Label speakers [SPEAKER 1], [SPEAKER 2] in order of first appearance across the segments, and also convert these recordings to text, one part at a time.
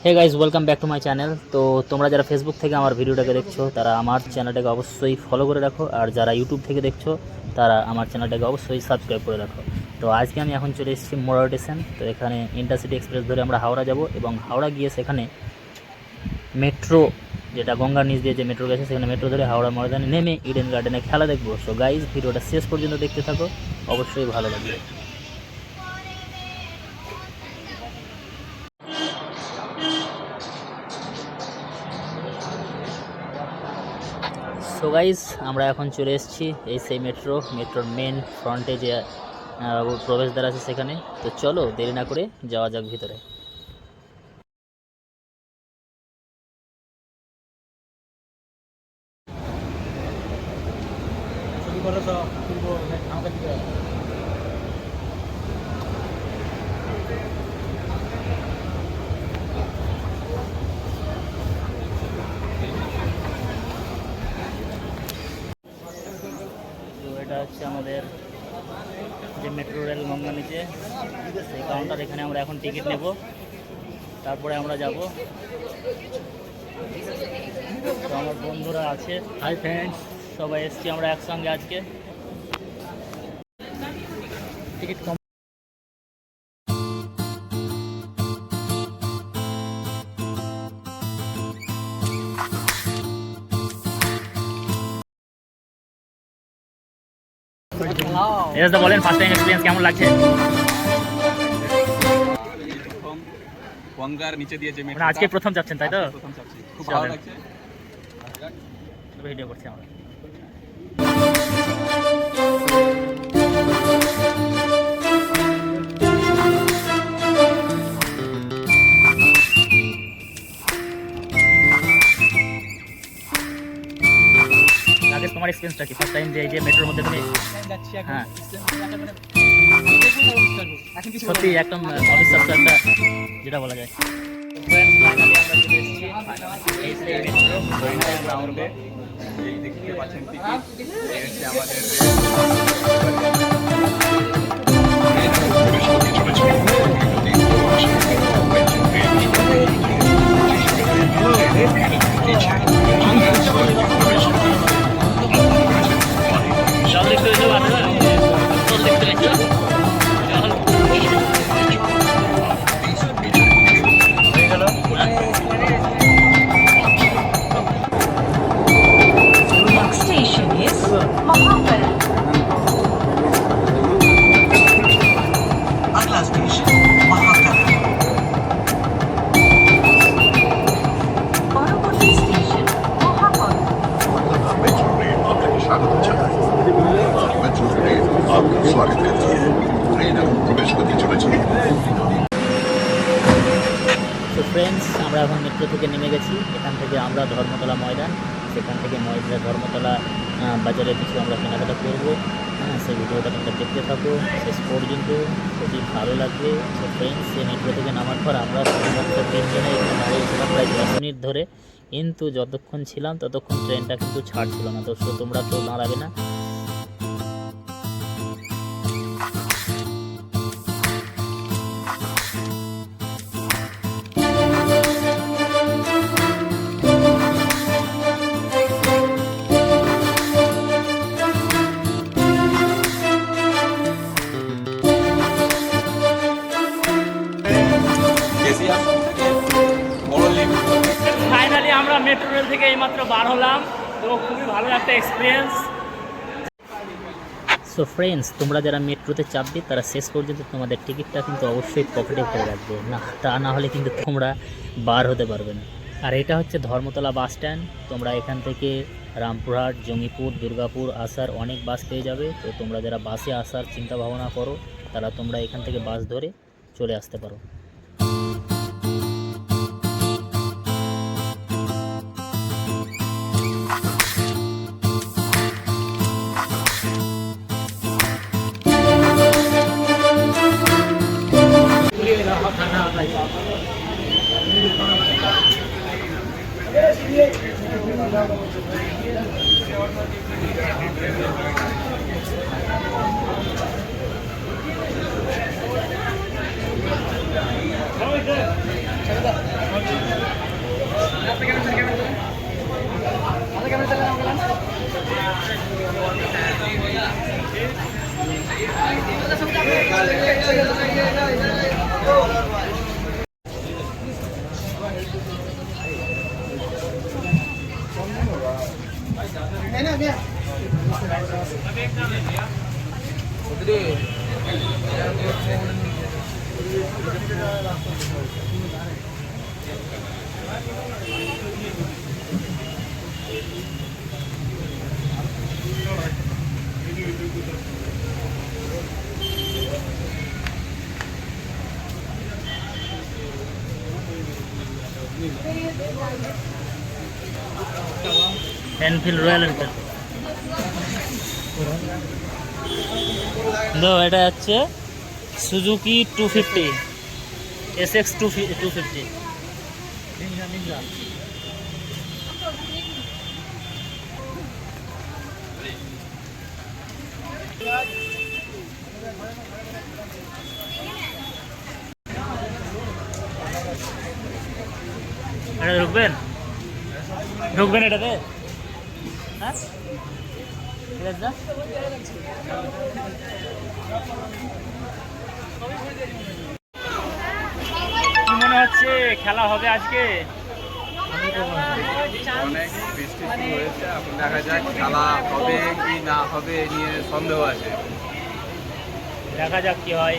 [SPEAKER 1] Hey guys welcome back to my channel. তো তোমরা যারা ফেসবুক থেকে আমার ভিডিওটাকে দেখছো তারা আমার চ্যানেলটাকে অবশ্যই ফলো করে রাখো, আর যারা ইউটিউব থেকে দেখছো তারা আমার চ্যানেলটাকে অবশ্যই সাবস্ক্রাইব করে রাখো। তো আজকে আমি এখন চলে এসেছি মোড়া স্টেশন। তো এখানে ইন্টারসিটি এক্সপ্রেস ধরে আমরা হাওড়া যাব, এবং হাওড়া গিয়ে সেখানে মেট্রো, যেটা গঙ্গার নিচ দিয়ে যে মেট্রো গেছে, সেখানে মেট্রো ধরে হাওড়া ময়দানে নেমে ইডেন গার্ডেনে খেলা দেখবো। সো গাইজ ভিডিওটা শেষ পর্যন্ত দেখতে থাকো, অবশ্যই ভালো লাগবে। সো গাইজ আমরা এখন চলে এসেছি এই সেই মেট্রোর মেন ফ্রন্টে যে প্রবেশদ্বার আছে সেখানে। তো চলো দেরি না করে যাওয়া যাক ভিতরে। তো এটা হচ্ছে আমাদের যে মেট্রো রেল গঙ্গা নিচে সেই কাউন্টার। এখানে আমরা এখন টিকিট নেব, তারপরে আমরা যাব। তো আমার বন্ধুরা আছে, হাই ফ্রেন্ডস, সবাই এসছি আমরা একসঙ্গে আজকে। টিকিট কম বলেন, ফার্স্ট টাইম এক্সপিরিয়েন্স কেমন লাগছে?
[SPEAKER 2] গঙ্গার নিচে দিয়ে যে
[SPEAKER 1] মানে আজকে প্রথম যাচ্ছেন তাই তো?
[SPEAKER 2] প্রথম যাচ্ছি, খুব ভালো লাগছে।
[SPEAKER 1] ভিডিও করছি আমরা। তোমার এক্সপিরিয়েন্সটা কি? ফার্স্ট টাইম যে মেট্রোর মধ্যে তুমি? হ্যাঁ, সত্যি একদম অবিশ্বাস্য একটা, যেটা বলা যায়। ফাইনালি আমরা চলে এসেছি এই সেই মেট্রো।
[SPEAKER 2] রাউন্ডে এই দেখতে পাচ্ছেন টিকিট, এই হচ্ছে আমাদের
[SPEAKER 1] তো ফ্রেন্ডস, আমরা এখন মেট্রো থেকে নেমে গেছি। এখান থেকে আমরা ধর্মতলা ময়দান, সেখান থেকে ধর্মতলা বাজারে কিছু আমরা কেনাকাটা করবো। হ্যাঁ, সেই ভিডিওটা তোমরা দেখতে থাকো শেষ পর্যন্ত, খুবই ভালো লাগবে। তো ফ্রেন্ডস, সেই মেট্রো থেকে নামার পর আমরা শুধুমাত্র তিনজনে এখানে দাঁড়িয়েছিলাম প্রায় 10 মিনিট ধরে, কিন্তু যতক্ষণ ছিলাম ততক্ষণ ট্রেনটা কিন্তু ছাড়ছিল না। তো তোমরা তো দাঁড়াবে না। ফাইনালি আমরা মেট্রো রেল থেকে এইমাত্র বার হলাম, তো খুবই ভালো একটা এক্সপিরিয়েন্স। সো ফ্রেন্ডস, তোমরা যারা মেট্রোতে চাপবে তারা শেষ পর্যন্ত তোমাদের টিকিটটা কিন্তু অবশ্যই পকেটে করে রাখবে, না তা না হলে কিন্তু তোমরা বার হতে পারবে না। আর এটা হচ্ছে ধর্মতলা বাস স্ট্যান্ড। তোমরা এখান থেকে রামপুরহাট, জঙ্গিপুর, দুর্গাপুর আসার অনেক বাস পেয়ে যাবে। তো তোমরা যারা বাসে আসার চিন্তা ভাবনা করো তারা তোমরা এখান থেকে বাস ধরে চলে আসতে পারো। এনফিল্ড রয়্যাল এনফিল্ড তো এটা হচ্ছে সুজুকি 250 SX 250 এটা ঢুকবেন এটাতে? হ্যাঁ ঠিক আছে। কি মনে হচ্ছে খেলা হবে আজকে?
[SPEAKER 2] অনেক বৃষ্টি শুরু হয়েছে, এখন দেখা যাক খেলা হবে কি না হবে এ নিয়ে সন্দেহ আছে।
[SPEAKER 1] দেখা যাক কি হয়।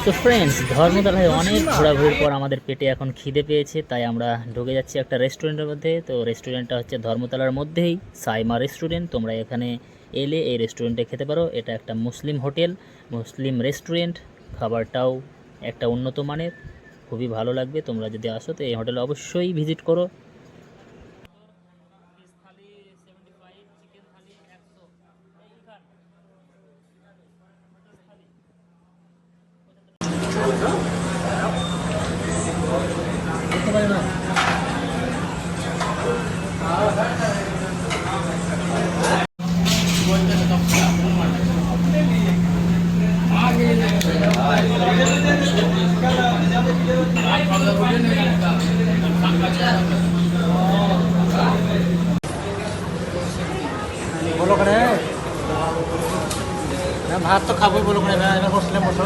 [SPEAKER 1] তো ফ্রেন্ডস, ধর্মতলায় অনেক ঘোরাঘুরির পর আমাদের পেটে এখন খিদে পেয়েছে, তাই আমরা ঢুকে যাচ্ছি একটা রেস্টুরেন্টের মধ্যে। তো রেস্টুরেন্টটা হচ্ছে ধর্মতলার মধ্যেই সাইমা রেস্টুরেন্ট। তোমরা এখানে এলে এই রেস্টুরেন্টে খেতে পারো। এটা একটা মুসলিম হোটেল, মুসলিম রেস্টুরেন্ট। খাবারটাও একটা উন্নত মানের, খুবই ভালো লাগবে। তোমরা যদি আসো তো এই হোটেলে অবশ্যই ভিজিট করো।
[SPEAKER 3] বলো করে ভাত তো খাবোই, বলো করে এবার বসলে বসো।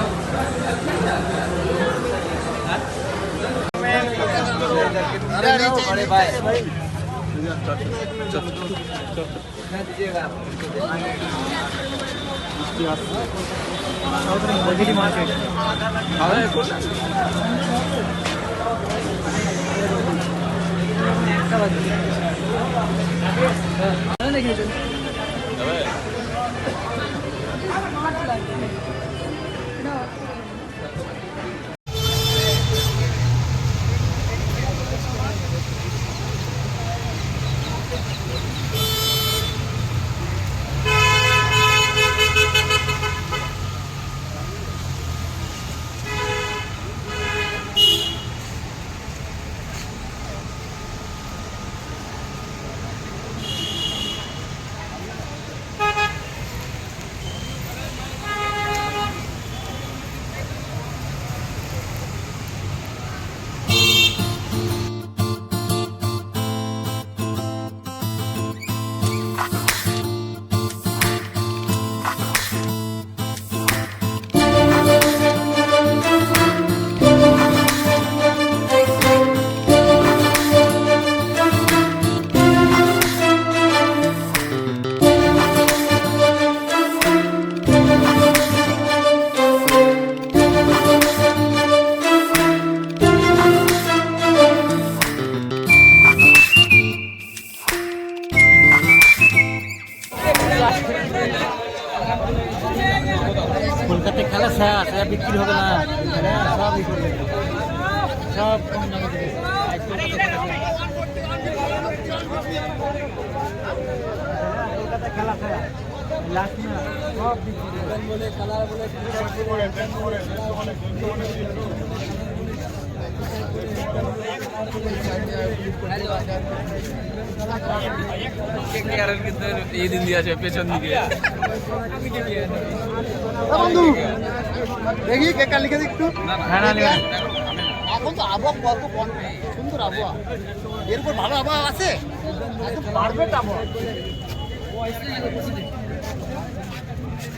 [SPEAKER 3] কলকাতায় খেলা শেষ, এটা বিক্রি হবে না, সবই করবে, সব কম দামে দেবে। কলকাতা খেলা শেষ, লাস্ট না সব বিক্রি বলে খেলা বলে
[SPEAKER 2] এই দিন দিয়ে আছে পেছন দিকে।
[SPEAKER 3] বন্ধু দেখি কে কালিকে একটু
[SPEAKER 2] এখন তো
[SPEAKER 4] আবহাওয়া কত সুন্দর আবহাওয়া, এরপর ভালো আবহাওয়া আছে, একদম পারফেক্ট আবহাওয়া।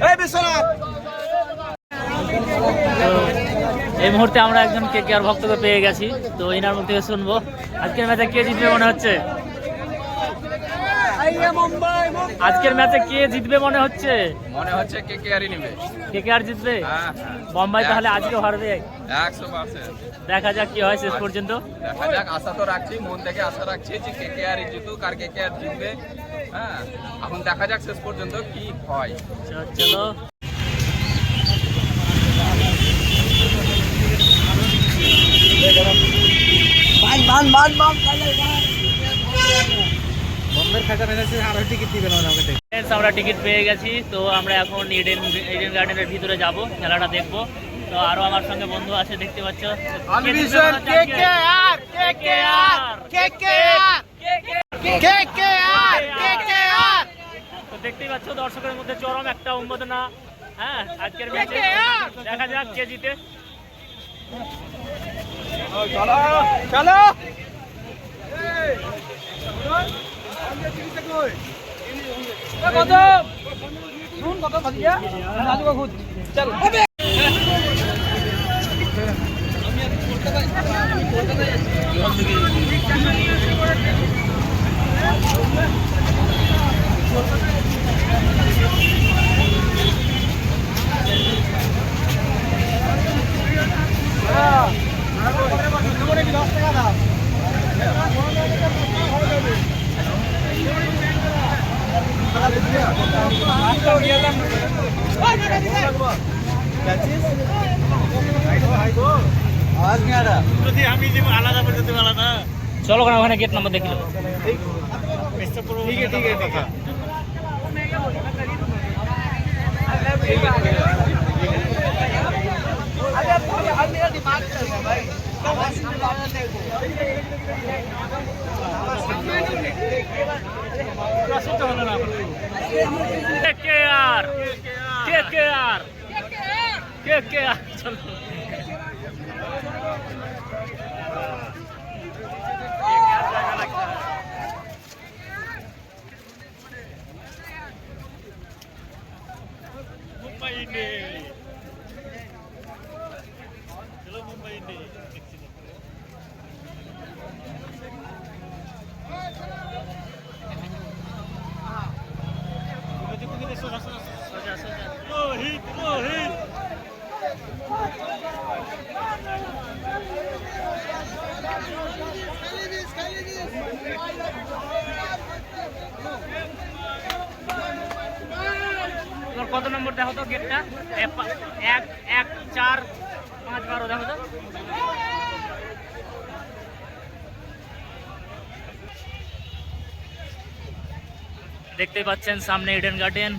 [SPEAKER 4] এই বিশ্বনাথ,
[SPEAKER 1] তো এই মুহূর্তে আমরা একজন কেকেআর ভক্তকে পেয়ে গেছি, তো এনার মুখ থেকে শুনবো আজকের ম্যাচে কে জিতবে মনে হচ্ছে। আজকের ম্যাচে কে জিতবে মনে হচ্ছে?
[SPEAKER 2] মনে হচ্ছে কেকেআরই নেবে।
[SPEAKER 1] কেকেআর জিতবে?
[SPEAKER 2] হ্যাঁ,
[SPEAKER 1] বোম্বাই তাহলে আজকে হারবে।
[SPEAKER 2] 100%।
[SPEAKER 1] দেখা যাক কি হয় শেষ পর্যন্ত।
[SPEAKER 2] দেখা যাক, আশা তো রাখছি, মন থেকে আশা রাখছি যে কেকেআরই জিতুক আর কেকেআর জিতবে। হ্যাঁ, এখন দেখা যাক শেষ পর্যন্ত কি হয়।
[SPEAKER 1] চলো Friends, আমরা টিকিট পেয়ে গেছি, তো আমরা এখন ইডেন গার্ডেনের ভিতরে যাব, খেলাটা দেখবো। তো আরো আমার সঙ্গে বন্ধু আছে, দেখতে পাচ্ছ। তো দেখতেই পাচ্ছ দর্শকের মধ্যে চরম একটা উন্মাদনা। হ্যাঁ, আজকের ম্যাচে দেখা যাক কে জিতে।
[SPEAKER 3] চলো কত শুন, কত ভাজিয়া রাজুকা খুঁজ চল।
[SPEAKER 1] চলো না, ওখানে গেট নাম্বার দেখি। চলো তোমার কত নম্বর দেখো তো গেটটা? 1 1 4 5 12 দেখো তো। দেখতেই পাচ্ছেন সামনে ইডেন গার্ডেন,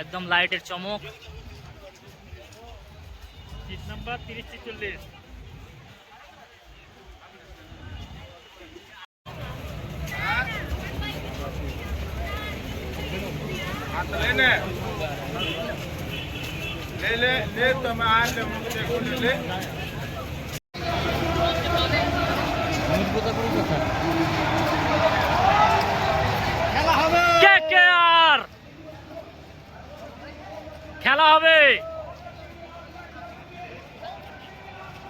[SPEAKER 1] একদম লাইটের চমক। Seat number 30-40।
[SPEAKER 2] ले तो मैं आ ले मुझे ले।
[SPEAKER 1] কেকেআর খেলা হবে,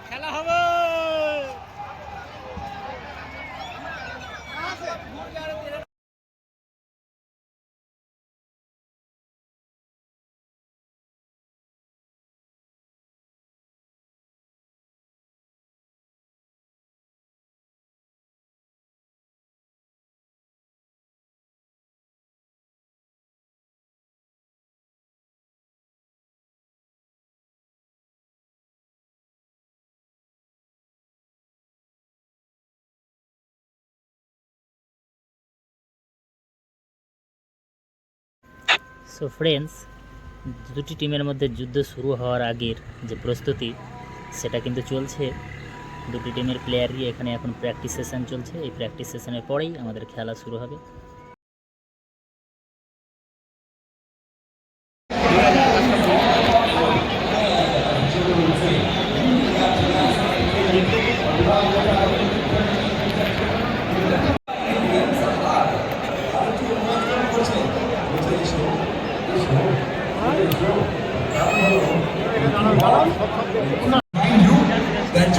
[SPEAKER 1] খেলা হবে। সো ফ্রেন্ডস, দুটি টিমের মধ্যে যুদ্ধ শুরু হওয়ার আগের যে প্রস্তুতি সেটা কিন্তু চলছে। দুটি টিমের প্লেয়ারই এখানে এখন প্র্যাকটিস সেশন চলছে। এই প্র্যাকটিস সেশনের পরেই আমাদের খেলা শুরু হবে।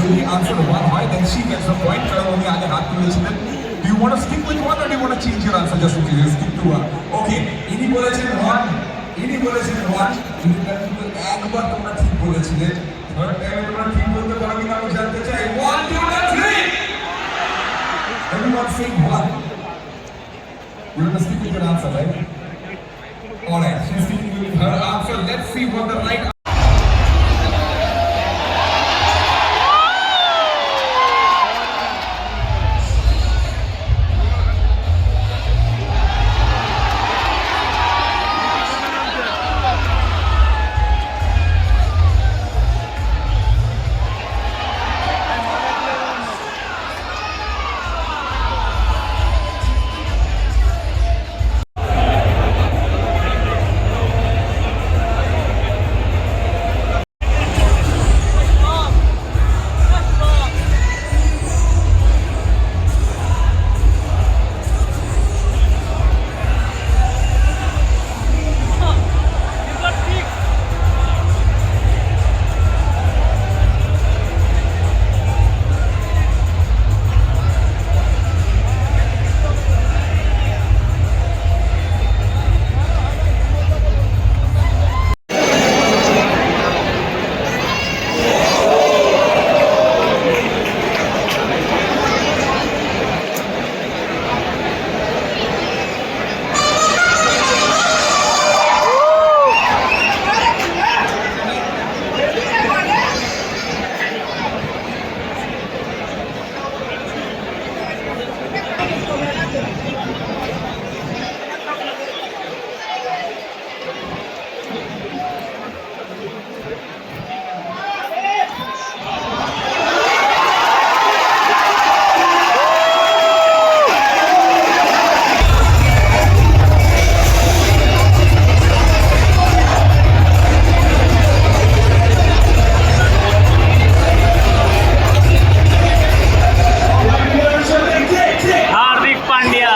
[SPEAKER 5] যদি আনসার 1 হয় then she gets the point কারণ উনি আগে হাত তুলেছিলেন do you want to stick with 1 or do you want to change your answer just in case stick to 1 okay ইনি বলেছেন 1 ইনি বলেছেন 1 ইনি কিন্তু একবার তোমরা ঠিক বলেছিলে থার্ড টাইমে তোমরা ঠিক বলতে পারো কিনা আমি জানতে চাই 1 2 3 everyone saying 1 you're going to stick with your answer right all right she's sticking with her answer let's see what the right
[SPEAKER 1] Hardik Pandya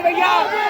[SPEAKER 3] भैया